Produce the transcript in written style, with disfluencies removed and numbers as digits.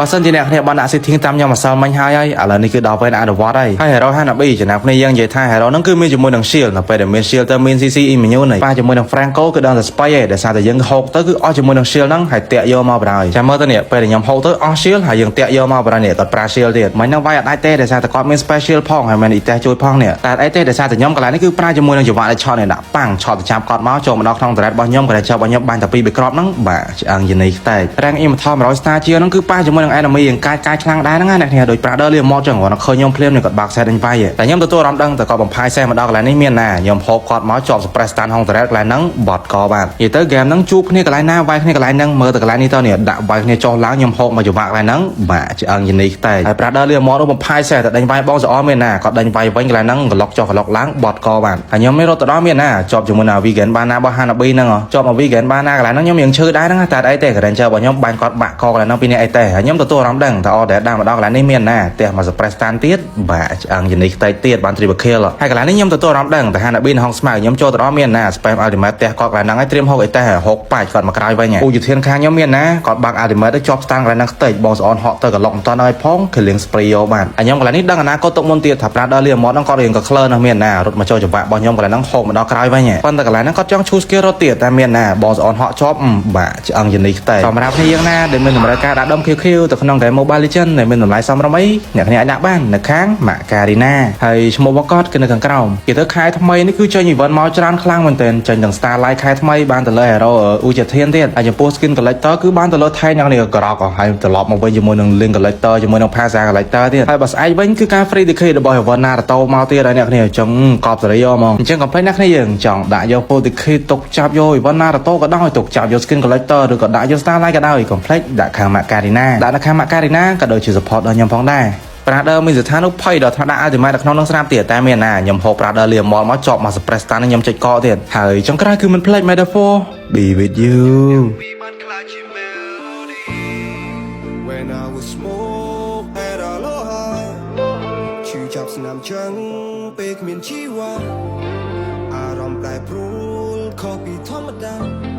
បើសិនជាអ្នកគ្នាបានដាក់សិទ្ធិតាមខ្ញុំម្សិលមិញហើយឥឡូវនេះគឺដល់ពេលអនុវត្តហើយ Hero Hanabi ចំណាប់គ្នាយើងនិយាយថា Hero ហ្នឹងគឺមានជាមួយនឹង Shield នៅពេលដែលមាន Shield ទៅមាន CC Immune នេះប៉ះជាមួយនឹង Franco គឺដល់តែ Spy ឯងដែលសារតែយើងហូបទៅគឺអស់ជាមួយនឹង Shield ហ្នឹងហើយតាក់យកមកបណ្ដោយចាំមើលទៅនេះពេលដែលខ្ញុំហូបទៅអស់ Shield ហើយយើងតាក់យកមកបណ្ដោយនេះគាត់ប្រើ Shield ទៀតមិនហ្នឹងវាយអត់ដាច់ទេដែលសារតែគាត់មាន Special ផងហើយមានអ៊ីតេះជួយផងនេះតែអីទេដែលសារតែខ្ញុំកន្លែងនេះគឺប្រើជាមួយនឹងចង្វាក់ដែលឆត់នេះដាក់ប៉ាំងឆត់ទៅចាប់គាត់មកចូលមកដល់ក្នុង turret របស់ខ្ញុំក៏ដែលចាប់របស់ខ្ញុំបាញ់តែ2 crop ហ្នឹងបាទឆ្អឹងយនីខ្ទេច rank immortal 100 star ជាហ្នឹងគឺប៉ះជាមួយនឹង enemy យ៉ាងកាយខ្លាំងដែរហ្នឹងណាអ្នកគ្នាដូច Prader លៀមមកចឹងគាត់ឃើញខ្ញុំភ្លាមនេះគាត់បាក់ set ដេញវាយតែខ្ញុំទទួលអារម្មណ៍ដឹងតែគាត់បំផាយសេះមកដល់កន្លែងនេះមានណាខ្ញុំហូបគាត់មកជាប់ suppress stand ក្នុង turret កន្លែងហ្នឹងបត់ក៏បាទនិយាយទៅ game ហ្នឹងជួបគ្នាកន្លែងណាវាយគ្នាកន្លែងហ្នឹងមើលទៅកន្លែងនេះទៅនេះដាក់វាយគ្នាចុះឡើងខ្ញុំហូបមកចង្វាក់កន្លែងហ្នឹងបាទឆ្អឹងយនីខ្ទេចហើយ Prader លៀមមកបំផាយសេះតែដេញវាយបងសអមានណាគាត់ដេញវាយវិញកន្លែងហ្នឹងក្លុកចុះក្លុកឡើងបត់ក៏បាទហើយខ្ញុំមានរត់ទៅដល់មានណាជាប់ជាមួយនឹង vegan បានណារបស់ Hanabi ហ្នឹងជាប់មក vegan បានណាកន្លែងហ្នឹងខ្ញុំមានឈឺដែរហ្នឹងតែអីទេ Ranger របស់ខ្ញុំបាញ់គាត់បាក់កកន្លែងហ្នឹងពីនេះអីទេហើយខ្ញុំទទួលអារម្មណ៍ដឹងតែអត់ដែលដាក់មកដល់កន្លែងនេះមានណាផ្ទះមក suppress stand ទៀតបាទឆ្អឹងយនីខ្ទេចទៀតបាន triple kill ហើយកន្លែងនេះខ្ញុំទទួលអារម្មណ៍ដឹងតែ Hanabi នៅហងស្មៅខ្ញុំចូលទៅដល់មានណា spam ultimate ផ្ទះគាត់កន្លែងហ្នឹងហើយត្រៀមហុកអីទេហុកប៉ាច់គាត់មកក្រោយវិញឧយុធានខាងខ្ញុំមានណាគាត់បាក់ ultimate ទៅជាប់ stand កន្លែងហ្នឹងខ្ទេចបងស្អនហក់ទៅកន្លុកមិនតាន់ឲ្យផង killing spree យកបានហើយខ្ញុំកន្លែងនេះដឹងអនាគតទុកមុនទៀតថា Prader លៀមមកហ្នឹងគាត់រៀងក៏ clear ណាស់មានណារត់មកចូលចង្វាក់របស់ខ្ញុំកន្លែងហ្នឹងហុកមកដល់ក្រោយវិញប៉ុន្តែកន្លែងហ្នឹងគាត់ចង់ឈូស skill រត់ទៀតតែមានណាបងស្អនហក់ជាប់បាទឆ្អឹងយនីខ្ទេចសម្រាប់គ្នាយើងណាដែលមានតម្រូវការដាក់ដុំ QQ ទៅក្នុង game Mobile Legends ដែលមានតម្លៃសមរម្យអ្នកគ្នាអាចដាក់បាននៅខាង Macarena ហើយឈ្មោះរបស់គាត់គឺនៅខាងក្រោមគេទៅខែថ្មីនេះគឺចេញ event មកច្រើនខ្លាំងមែនទែនចេញទាំង Starlight ខែថ្មីបានទៅលើ Hero ឧជាធានទៀតហើយចំពោះ skin collector គឺបានទៅលើថៃអ្នកនេះក៏ក្រោកហើយត្រឡប់មកវិញជាមួយនឹង link collector ជាមួយនឹង Pasa collector ទៀតហើយបើស្អែកវិញគឺការ free decay របស់ event Naruto មកទៀតហើយអ្នកគ្នាចង់កប់សេរីយកហ្មងអញ្ចឹងកុំភ្លេចអ្នកគ្នាយើងចង់ដាក់យក full decay ទុកចាប់យក event Naruto ក៏ដោយទុកចាប់យក skin collector ឬក៏ដាក់យក Starlight ក៏ដោយកុំភ្លេចដាក់ខាង Macarena ដាក់នៅខាង Macarena ក៏ដូចជា support ដល់ខ្ញុំផងដែរ Prader មានស្ថានភាពភ័យដល់ថ្នាក់ដាក់ ultimate នៅក្នុងនឹងស្រាប់ទៀតតែមានណាខ្ញុំហូប Prader លៀមមកជាប់មក suppress stand ខ្ញុំចុចកទៀតហើយចុងក្រោយគឺមិនភ្លេច metaphor be with you When I was smoke at Aloha ឈឺចាប់ស្នាមចឹងពេលគ្មានជីវ៉ាអារម្មណ៍ប្រែប្រួលខុសពីធម្មតា